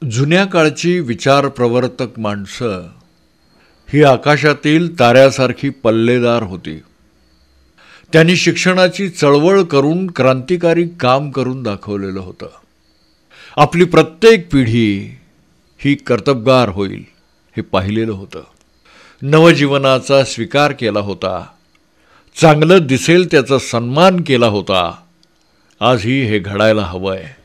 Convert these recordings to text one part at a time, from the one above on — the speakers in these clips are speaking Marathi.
जुन्या काळची विचार प्रवर्तक माणसं ही आकाशातील ताऱ्यासारखी पल्लेदार होती. त्यांनी शिक्षणाची चळवळ करून क्रांतिकारी काम करून दाखवलेलं होतं. आपली प्रत्येक पिढी ही कर्तबगार होईल हे पाहिलेलं होतं. नवजीवनाचा स्वीकार केला होता. चांगलं दिसेल त्याचा सन्मान केला होता. आजही हे घडायला हवं आहे.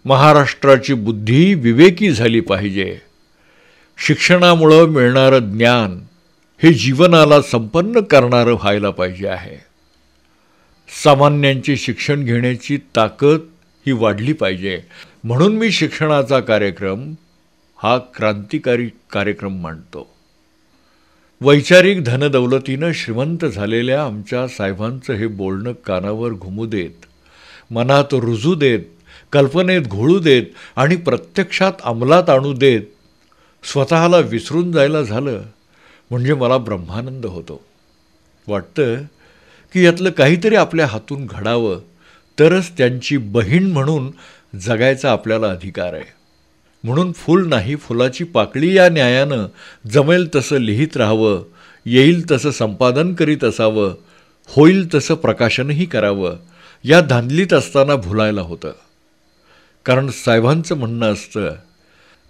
महाराष्ट्राची बुद्धी विवेकी झाली पाहिजे. शिक्षणामुळं मिळणारं ज्ञान हे जीवनाला संपन्न करणारं व्हायला पाहिजे आहे. सामान्यांची शिक्षण घेण्याची ताकद ही वाढली पाहिजे. म्हणून मी शिक्षणाचा कार्यक्रम हा क्रांतिकारी कार्यक्रम मानतो. वैचारिक धनदौलतीनं श्रीमंत झालेल्या आमच्या साहेबांचं हे बोलणं कानावर घुमू देत, मनात रुजू देत, कल्पनेत घोळू देत आणि प्रत्यक्षात अंमलात आणू देत स्वतःला विसरून जायला झालं म्हणजे मला ब्रह्मानंद होतो. वाटतं की यातलं काहीतरी आपल्या हातून घडावं तरच त्यांची बहीण म्हणून जगायचा आपल्याला अधिकार आहे. म्हणून फूल नाही फुलाची पाकळी या न्यायानं जमेल तसं लिहित राहावं, येईल तसं संपादन करीत असावं, होईल तसं प्रकाशनही करावं या धांदलीत असताना भुलायला होतं. कारण साहेबांचं म्हणणं असतं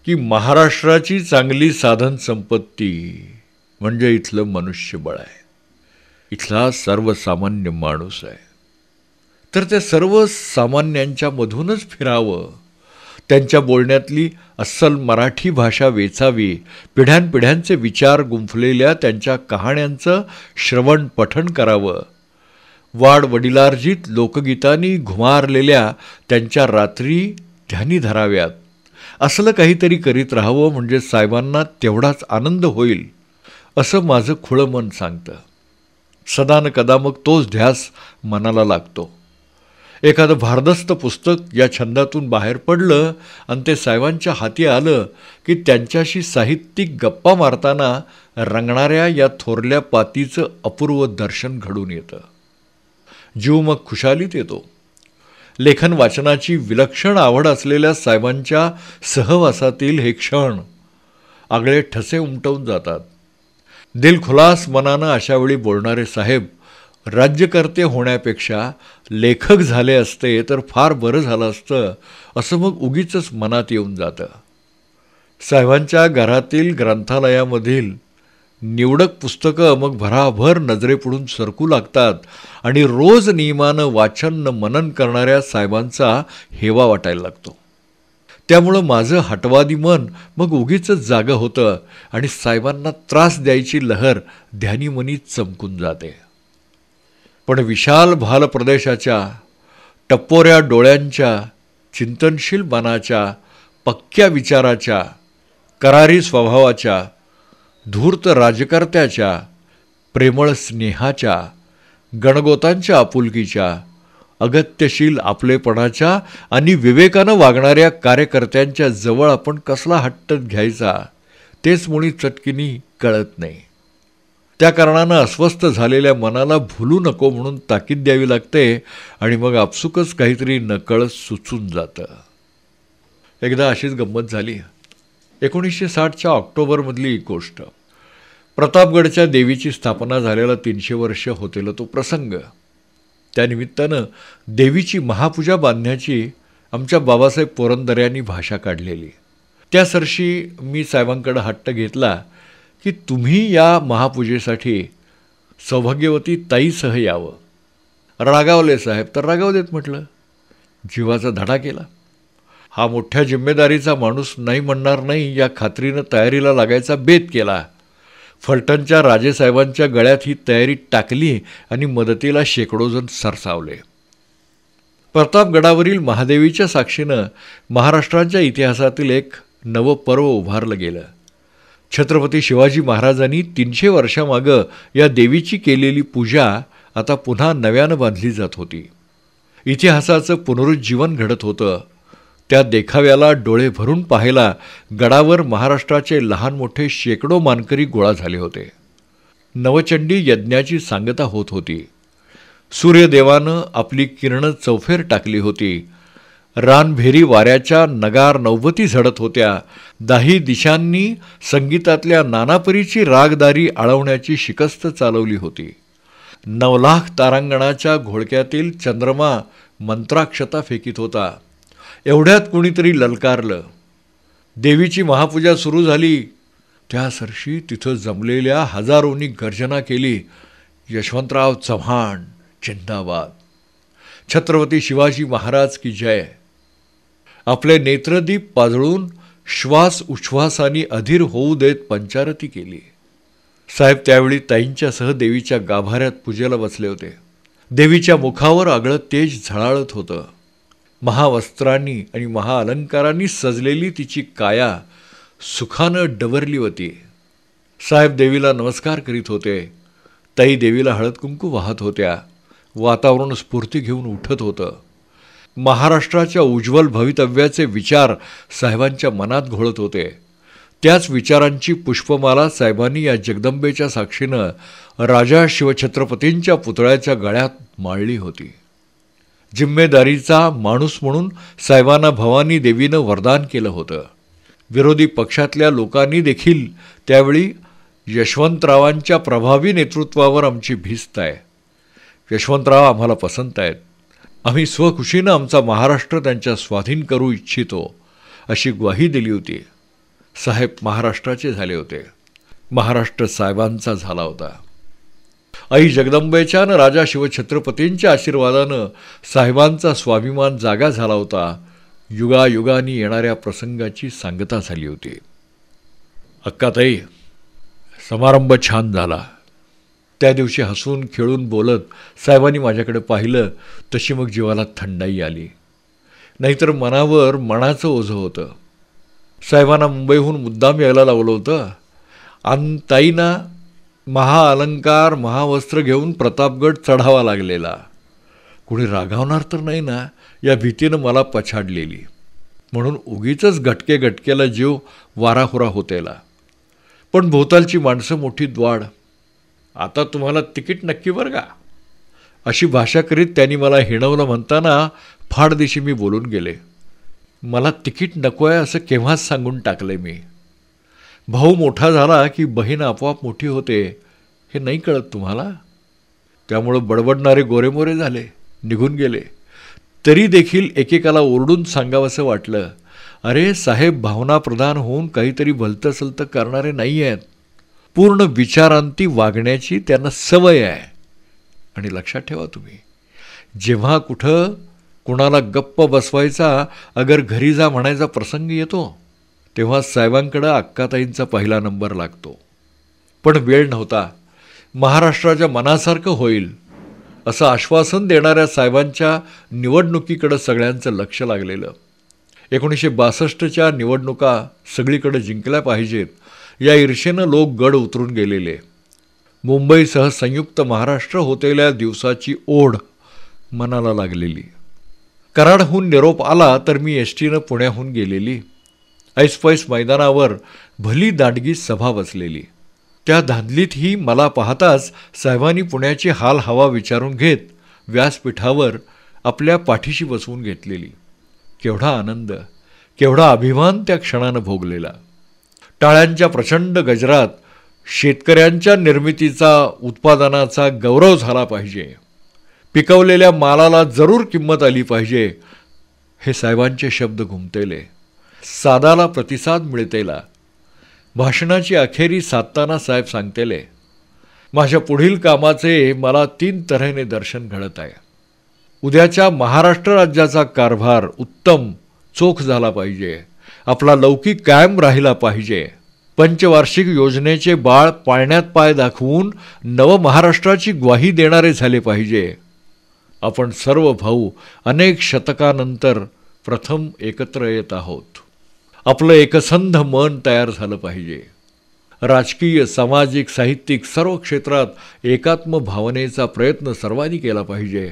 की महाराष्ट्राची चांगली साधन संपत्ती म्हणजे इथलं मनुष्यबळ आहे, इथला सर्वसामान्य माणूस आहे. तर त्या सर्वसामान्यांच्या मधूनच फिरावं, त्यांच्या बोलण्यातली अस्सल मराठी भाषा वेचावी, पिढ्यानपिढ्यांचे विचार गुंफलेल्या त्यांच्या कहाण्यांचं श्रवण पठण करावं, वाडवडिलार्जित लोकगीतांनी घुमारलेल्या त्यांच्या रात्री ध्यानी धराव्यात. असलं काहीतरी करीत राहावं म्हणजे साहेबांना तेवढाच आनंद होईल असं माझं खुळं मन सांगतं. सदा न कदा मग तोच ध्यास मनाला लागतो. एखादं भारदस्त पुस्तक या छंदातून बाहेर पडलं आणि ते साहेबांच्या हाती आलं की त्यांच्याशी साहित्यिक गप्पा मारताना रंगणाऱ्या या थोरल्या पातीचं अपूर्व दर्शन घडून येतं. जीव मग खुशालीत येतो. लेखन वाचनाची विलक्षण आवड असलेल्या साहेबांच्या सहवासातील हे क्षण आगळे ठसे उमटवून जातात. दिलखुलास मनानं अशावेळी बोलणारे साहेब राज्यकर्ते होण्यापेक्षा लेखक झाले असते तर फार बरं झालं असतं असं मग उगीचच मनात येऊन जातं. साहेबांच्या घरातील ग्रंथालयामधील निवडक पुस्तकं मग भराभर नजरेपुढून सरकू लागतात आणि रोज नियमानं वाचन मनन करणाऱ्या साहेबांचा हेवा वाटायला लागतो. त्यामुळं माझं हटवादी मन मग उगीचच जागं होतं आणि साहेबांना त्रास द्यायची लहर ध्यानीमनी चमकून जाते. पण विशाल भाल प्रदेशाच्या, टप्पोऱ्या डोळ्यांच्या, चिंतनशील मनाच्या, पक्क्या विचाराच्या, करारी स्वभावाच्या, धूर्त राजकर्त्याच्या, प्रेमळ स्नेहाच्या, गणगोतांच्या आपुलकीच्या, अगत्यशील आपलेपणाच्या आणि विवेकानं वागणाऱ्या कार्यकर्त्यांच्या जवळ आपण कसला हट्ट घ्यायचा तेच मुळी चटकिनी कळत नाही. त्या कारणानं अस्वस्थ झालेल्या मनाला भुलू नको म्हणून ताकीद द्यावी लागते आणि मग आपसुकच काहीतरी नकळत सुचून जातं. एकदा अशीच गंमत झाली. 1960च्या ऑक्टोबरमधली एक गोष्ट. प्रतापगडच्या देवीची स्थापना झालेला 300 वर्ष होतेला तो प्रसंग. त्यानिमित्तानं देवीची महापूजा बांधण्याची आमच्या बाबासाहेब पुरंदऱ्यांनी भाषा काढलेली. त्या सरशी मी साहेबांकडं हट्ट घेतला की तुम्ही या महापूजेसाठी सौभाग्यवती ताईसह यावं. रागावले साहेब तर रागाव देत म्हटलं. जीवाचा धडा केला. हा मोठ्या जिम्मेदारीचा माणूस नाही म्हणणार नाही या खात्रीनं तयारीला लागायचा बेत केला. फलटणच्या राजेसाहेबांच्या गळ्यात ही तयारी टाकली आणि मदतीला शेकडो जण सरसावले. प्रतापगडावरील महादेवीच्या साक्षीनं महाराष्ट्राच्या इतिहासातील एक नवं पर्व उभारलं गेलं. छत्रपती शिवाजी महाराजांनी 300 वर्षामागं या देवीची केलेली पूजा आता पुन्हा नव्यानं बांधली जात होती. इतिहासाचं पुनरुज्जीवन घडत होतं. त्या देखाव्याला डोळे भरून पाहायला गडावर महाराष्ट्राचे लहान मोठे शेकडो मानकरी गोळा झाले होते. नवचंडी यज्ञाची सांगता होत होती. सूर्यदेवानं आपली किरणं चौफेर टाकली होती. रानभेरी वाऱ्याच्या नगार नौबती झडत होत्या. दाही दिशांनी संगीतातल्या नानापरीची रागदारी आळवण्याची शिकस्त चालवली होती. 9,00,000 तारांगणाच्या घोळक्यातील चंद्रमा मंत्राक्षता फेकीत होता. एवढ्यात कुणीतरी ललकारलं. देवीची महापूजा सुरू झाली. त्या सरशी तिथं जमलेल्या हजारोंनी गर्जना केली, यशवंतराव चव्हाण जिंदाबाद, छत्रपती शिवाजी महाराज की जय. आपले नेत्रदीप पाजळून श्वास उच्छ्वासाने अधीर होऊ देत पंचारती केली. साहेब त्यावेळी ताईंच्यासह देवीच्या गाभाऱ्यात पूजेला बसले होते. देवीच्या मुखावर आगळं तेज झळाळत होतं. महावस्त्रांनी आणि महाअलंकारांनी सजलेली तिची काया सुखानं डवरली होती. साहेब देवीला नमस्कार करीत होते. ताई देवीला हळद कुंकू वाहत होत्या. वातावरण स्फूर्ती घेऊन उठत होतं. महाराष्ट्राच्या उज्ज्वल भवितव्याचे विचार साहेबांच्या मनात घोळत होते. त्याच विचारांची पुष्पमाला साहेबांनी या जगदंबेच्या साक्षीनं राजा शिवछत्रपतींच्या पुतळ्याच्या गळ्यात माळली होती. जिम्मेदारीचा माणूस म्हणून साहेबांना भवानी देवीनं वरदान केलं होतं. विरोधी पक्षातल्या लोकांनी देखील त्यावेळी यशवंतरावांच्या प्रभावी नेतृत्वावर आमची भिस्त आहे. यशवंतराव आम्हाला पसंत आहेत. आम्ही स्वखुशीनं आमचा महाराष्ट्र त्यांच्या स्वाधीन करू इच्छितो, अशी ग्वाही दिली होती. साहेब महाराष्ट्राचे झाले होते. महाराष्ट्र साहेबांचा झाला होता. आई जगदंबेच्या न राजा शिवछत्रपतींच्या आशीर्वादानं साहेबांचा स्वाभिमान जागा झाला होता. युगायुगांनी येणाऱ्या प्रसंगाची सांगता झाली होती. अक्काताई, समारंभ छान झाला. त्या दिवशी हसून खेळून बोलत साहेबांनी माझ्याकडे पाहिलं, तशी मग जीवाला थंडाई आली. नाहीतर मनावर मनाचं ओझं होतं. साहेबांना मुंबईहून मुद्दाम यायला लावलं होतं आणि ताईंना महाअलंकार महावस्त्र घेऊन प्रतापगड चढावा लागलेला. कुणी रागावणार तर नाही ना या भीतीनं मला पछाडलेली. म्हणून उगीचच गटके गटकेला जीव वाराहुरा होतेला. पण भोवतालची माणसं मोठी द्वाड. आता तुम्हाला तिकीट नक्की बरं का, अशी भाषा करीत त्यांनी मला हिणवलं म्हणताना फाडदिशी मी बोलून गेले. मला तिकीट नको आहे असं केव्हाच सांगून टाकले मी. भाऊ मोठा झाला की बहीण आपोआप मोठी होते, हे नाही कळत तुम्हाला. त्यामुळं बडबडणारे गोरेमोरे झाले, निघून गेले. तरी देखील एकेकाला ओरडून सांगावंसं वाटलं, अरे साहेब भावनाप्रधान होऊन काहीतरी भलतं सलतं करणारे नाही आहेत. पूर्ण विचारांती वागण्याची त्यांना सवय आहे. आणि लक्षात ठेवा तुम्ही, जेव्हा कुठं कुणाला गप्प बसवायचा अगर घरी जा म्हणायचा प्रसंग येतो, तेव्हा साहेबांकडं अक्काताईंचा पहिला नंबर लागतो. पण वेळ नव्हता. महाराष्ट्राच्या मनासारखं होईल असं आश्वासन देणाऱ्या साहेबांच्या निवडणुकीकडं सगळ्यांचं लक्ष लागलेलं. 1962च्या निवडणुका सगळीकडे जिंकल्या पाहिजेत या ईर्षेनं लोक गड उतरून गेलेले. मुंबईसह संयुक्त महाराष्ट्र होतेल्या दिवसाची ओढ मनाला लागलेली. कराडहून निरोप आला तर मी एसटीनं पुण्याहून गेलेली. ऐसपैस मैदानावर भली दांडगी सभा बसलेली. त्या धांदलीतही मला पाहताच साहेबांनी पुण्याची हाल हवा विचारून घेत व्यासपीठावर आपल्या पाठीशी बसवून घेतलेली. केवढा आनंद, केवढा अभिमान त्या क्षणानं भोगलेला. टाळ्यांच्या प्रचंड गजरात शेतकऱ्यांच्या निर्मितीचा उत्पादनाचा गौरव झाला पाहिजे. पिकवलेल्या मालाला जरूर किंमत आली पाहिजे, हे साहेबांचे शब्द घुमतेले. सादाला प्रतिसाद मिळतेला. भाषणाची अखेरी साधताना साहेब सांगतेले, माझ्या पुढील कामाचे मला 3 तऱ्हेने दर्शन घडत आहे. उद्याच्या महाराष्ट्र राज्याचा कारभार उत्तम चोख झाला पाहिजे. आपला लौकिक कायम राहिला पाहिजे. पंचवार्षिक योजनेचे बाळ पाळण्यात पाय दाखवून नवमहाराष्ट्राची ग्वाही देणारे झाले पाहिजे. आपण सर्व भाऊ अनेक शतकानंतर प्रथम एकत्र येत आहोत. आपलं एकसंध मन तयार झालं पाहिजे. राजकीय, सामाजिक, साहित्यिक सर्व क्षेत्रात एकात्म भावनेचा प्रयत्न सर्वांनी केला पाहिजे.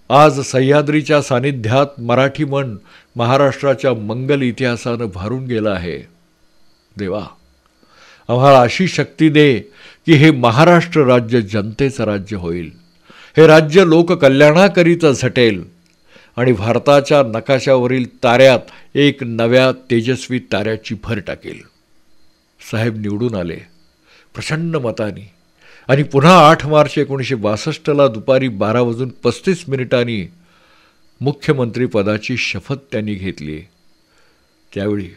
आज सह्याद्रीच्या सानिध्यात मराठी मन महाराष्ट्राच्या मंगल इतिहासानं भारून गेलं आहे. देवा, आम्हाला अशी शक्ती दे की हे महाराष्ट्र राज्य जनतेचं राज्य होईल. हे राज्य लोककल्याणाकरिता झटेल. आणि भारताच्या नकाशावरील ताऱ्यात एक नव्या तेजस्वी ताऱ्याची भर टाकेल. साहेब निवडून आले प्रचंड मतांनी आणि पुन्हा 8 मार्च 1962 दुपारी 12:35 मुख्यमंत्रीपदाची शपथ त्यांनी घेतली. त्यावेळी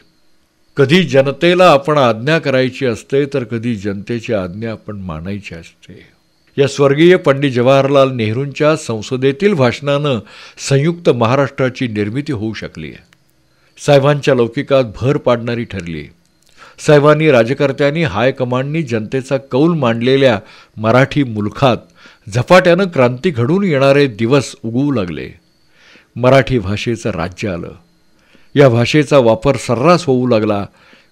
कधी जनतेला आपण आज्ञा करायची असते तर कधी जनतेची आज्ञा आपण मानायची असते. या स्वर्गीय पंडित जवाहरलाल नेहरूंच्या संसदेतील भाषणानं संयुक्त महाराष्ट्राची निर्मिती होऊ शकली. साहेबांच्या लौकिकात भर पाडणारी ठरली. साहेबांनी राजकर्त्यांनी हायकमांडनी जनतेचा कौल मांडलेल्या मराठी मुलखात झपाट्यानं क्रांती घडून येणारे दिवस उगवू लागले. मराठी भाषेचं राज्य आलं. या भाषेचा वापर सर्रास होऊ लागला.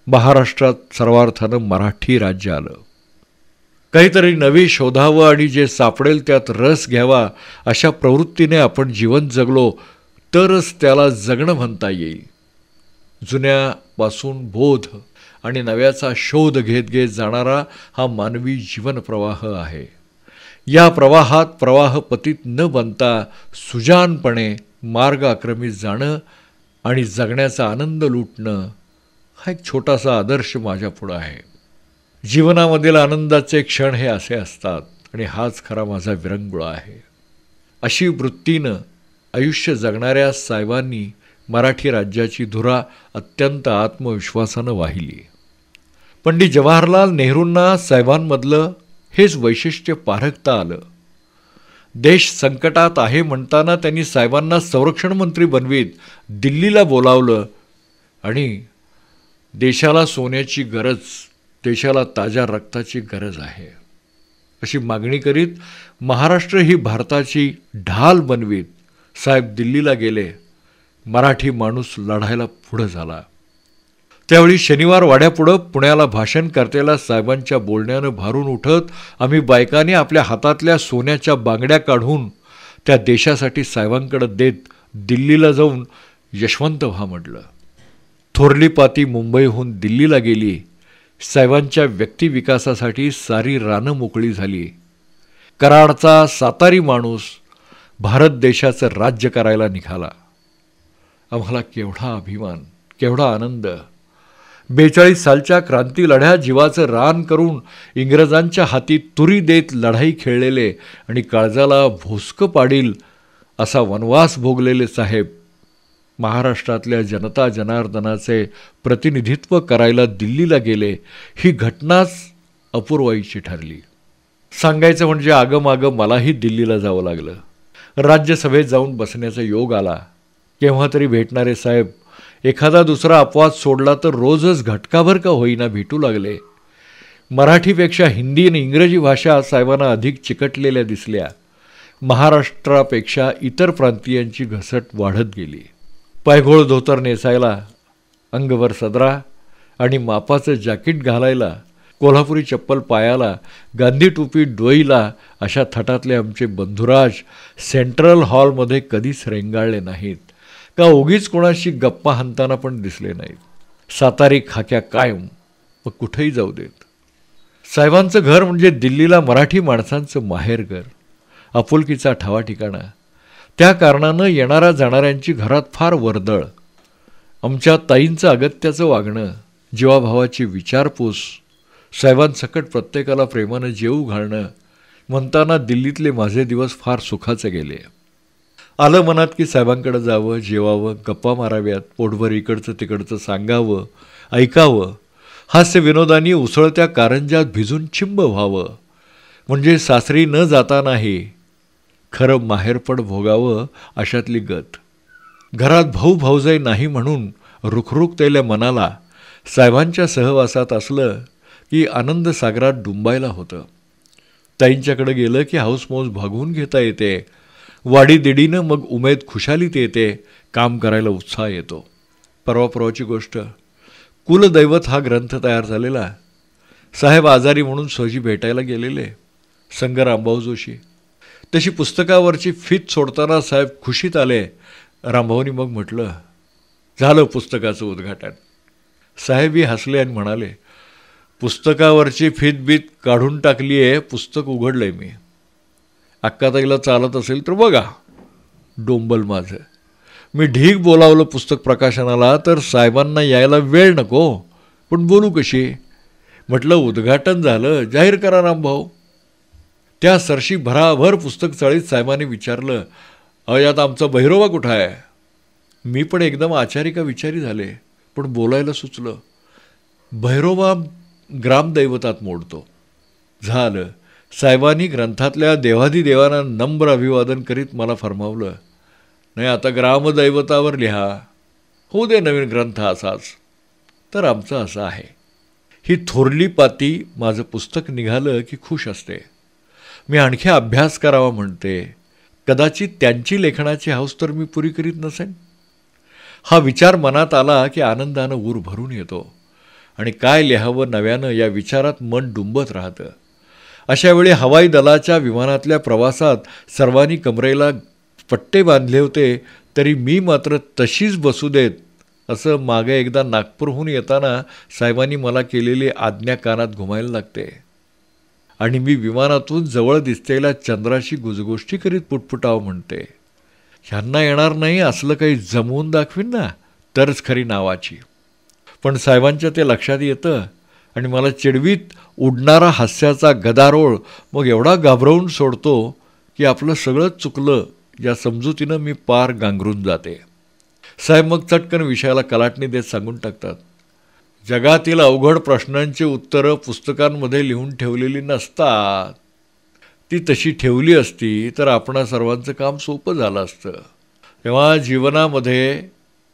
महाराष्ट्रात सर्वार्थानं मराठी राज्य आलं. काहीतरी नवी शोधावं आणि जे सापडेल त्यात रस घ्यावा अशा प्रवृत्तीने आपण जीवन जगलो तरच त्याला जगणं म्हणता येईल. जुन्यापासून बोध आणि नव्याचा शोध घेत घेत जाणारा हा मानवी जीवन प्रवाह आहे. या प्रवाहात प्रवाहपतीत न बनता सुजानपणे मार्ग आक्रमित जाणं आणि जगण्याचा आनंद लुटणं हा एक छोटासा आदर्श माझ्यापुढं आहे. जीवनामधील आनंदाचे क्षण हे असे असतात आणि हाच खरा माझा विरंगुळा आहे. अशी वृत्तीनं आयुष्य जगणाऱ्या साहेबांनी मराठी राज्याची धुरा अत्यंत आत्मविश्वासानं वाहिली. पंडित जवाहरलाल नेहरूंना साहेबांमधलं हेच वैशिष्ट्य पारखता आलं. देश संकटात आहे म्हणताना त्यांनी साहेबांना संरक्षण मंत्री बनवीत दिल्लीला बोलावलं आणि देशाला सोन्याची गरज, देशाला ताज्या रक्ताची गरज आहे अशी मागणी करीत महाराष्ट्र ही भारताची ढाल बनवीत साहेब दिल्लीला गेले. मराठी माणूस लढायला पुढं झाला. त्यावेळी शनिवार वाड्यापुढं पुण्याला भाषण करतेल्या साहेबांच्या बोलण्यानं भारून उठत आम्ही बायकांनी आपल्या हातातल्या सोन्याच्या बांगड्या काढून त्या देशासाठी साहेबांकडे देत दिल्लीला जाऊन यशवंत व्हा म्हटलं. थोरली पाती मुंबईहून दिल्लीला गेली. साहेबांच्या व्यक्तिविकासासाठी सारी रानं मोकळी झाली. कराडचा सातारी माणूस भारत देशाचं राज्य करायला निघाला. आम्हाला केवढा अभिमान, केवढा आनंद. 42 सालच्या क्रांती लढ्या जीवाचं रान करून इंग्रजांच्या हाती तुरी देत लढाई खेळलेले आणि काळजाला भोसकं पाडील असा वनवास भोगलेले साहेब महाराष्ट्रातल्या जनता जनार्दनाचे प्रतिनिधित्व करायला दिल्लीला गेले. ही घटनाच अपूर्वाईची ठरली. सांगायचं म्हणजे आगमागं मलाही दिल्लीला जावं लागलं. राज्यसभेत जाऊन बसण्याचा योग आला. केव्हा तरी भेटणारे साहेब एखादा दुसरा अपवाद सोडला तर रोजच घटकाभर का होईना भेटू लागले. मराठीपेक्षा हिंदी आणि इंग्रजी भाषा साहेबांना अधिक चिकटलेल्या दिसल्या. महाराष्ट्रापेक्षा इतर प्रांतीयांची घसट वाढत गेली. पायघोळ धोतर नेसायला, अंगभर सदरा आणि मापाचं जॅकेट घालायला, कोल्हापुरी चप्पल पायाला, गांधी टोपी डोईला अशा थाटातले आमचे बंधुराज सेंट्रल हॉलमध्ये कधीच रेंगाळले नाहीत का उगीच कोणाशी गप्पा हाणताना पण दिसले नाहीत. सातारी खाक्या कायम, मग कुठेही जाऊ देत. साहेबांचं घर म्हणजे दिल्लीला मराठी माणसांचं माहेरघर, आपुलकीचा ठावा ठिकाणा. त्या कारणानं येणाऱ्या जाणाऱ्यांची घरात फार वर्दळ. आमच्या ताईंचं अगत्याचं वागणं, जीवाभावाची विचारपूस, साहेबांसकट प्रत्येकाला प्रेमानं जेवू घालणं म्हणताना दिल्लीतले माझे दिवस फार सुखाचे गेले. आलं मनात की साहेबांकडे जावं, जेवावं, गप्पा माराव्यात, पोटभर इकडचं तिकडचं सांगावं, ऐकावं, हास्य विनोदानी उसळत्या कारंजात भिजून चिंब व्हावं. म्हणजे सासरी न जातानाही खरं माहेरपण भोगावं अशातली गत. घरात भाऊ भाऊजाई नाही म्हणून रुखरुखतेल्या मनाला साहेबांच्या सहवासात असलं की आनंद सागरात डुंबायला होतं. ताईंच्याकडे गेलं की हाऊसमौज भागवून घेता येते. वाडीदिडीनं मग उमेद खुशालीत येते. काम करायला उत्साह येतो. परवाची गोष्ट, कुलदैवत हा ग्रंथ तयार झालेला. साहेब आजारी म्हणून सोजी भेटायला गेलेले. संग रामभाऊ जोशी. तशी पुस्तकावरची फीत सोडताना साहेब खुशीत आले. रामभाऊनी मग म्हटलं, झालं पुस्तकाचं उद्घाटन. साहेबही हसले आणि म्हणाले, पुस्तकावरची फीत बीत काढून टाकली आहे, पुस्तक उघडलं आहे मी. अक्काताईला चालत असेल तर बघा. डोंबल माझं. मी ढीग बोलावलं पुस्तक प्रकाशनाला तर साहेबांना यायला वेळ नको, पण बोलू कशी? म्हटलं उद्घाटन झालं, जाहीर करा रामभाऊ. त्या सरशी भराभर पुस्तक चाळीत साहेबांनी विचारलं, यात आमचा भैरोबा कुठं आहे? मी पण एकदम आचारी का विचारी झाले, पण बोलायला सुचलं. भैरोबा ग्रामदैवतात मोडतो. झालं. साहेबांनी ग्रंथातल्या देवाधिदेवांना नम्र अभिवादन करीत मला फरमावलं, नाही आता ग्रामदैवतावर लिहा, होऊ दे नवीन ग्रंथ असाच. तर आमचं असं आहे. ही थोरली पाती माझं पुस्तक निघालं की खुश असते. मी आणखी अभ्यास करावा म्हणते. कदाचित त्यांची लेखनाची हौस तर मी पुरी करीत नसेन. हा विचार मनात आला की आनंदानं ऊर भरून येतो आणि काय लिहावं नव्यानं या विचारात मन डुंबत राहतं. अशा वेळी हवाई दलाच्या विमानातल्या प्रवासात सर्वांनी कमरेला पट्टे बांधले होते, तरी मी मात्र तशीच बसू देत असं मागे एकदा नागपूरहून येताना साहेबांनी मला केलेली आज्ञा कानात घुमायला लागते. आणि मी विमानातून जवळ दिसतेल्या चंद्राशी गुजगोष्टी करीत पुटपुटावं म्हणते. ह्यांना येणार नाही असलं काही जमवून दाखवीन ना तरच खरी नावाची. पण साहेबांच्या ते लक्षात येतं आणि मला चिडवीत उडणारा हास्याचा गदारोळ मग एवढा घाबरवून सोडतो की आपलं सगळंच चुकलं या समजुतीनं मी पार गांगरून जाते. साहेब मग चटकन विषयाला कलाटणी देत सांगून टाकतात, जगातील अवघड प्रश्नांची उत्तरं पुस्तकांमध्ये लिहून ठेवलेली नसतात. ती तशी ठेवली असती तर आपणा सर्वांचं काम सोपं झालं असतं. तेव्हा जीवनामध्ये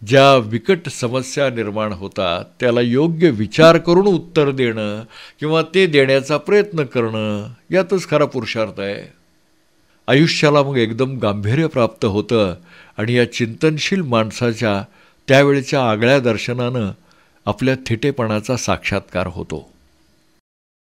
ज्या विकट समस्या निर्माण होतात त्याला योग्य विचार करून उत्तर देणं किंवा ते देण्याचा प्रयत्न करणं यातच खरा पुरुषार्थ आहे. आयुष्याला मग एकदम गांभीर्य प्राप्त होतं आणि या चिंतनशील माणसाच्या त्यावेळच्या आगळ्या दर्शनानं आपल्या थिटेपणाचा साक्षात्कार होतो.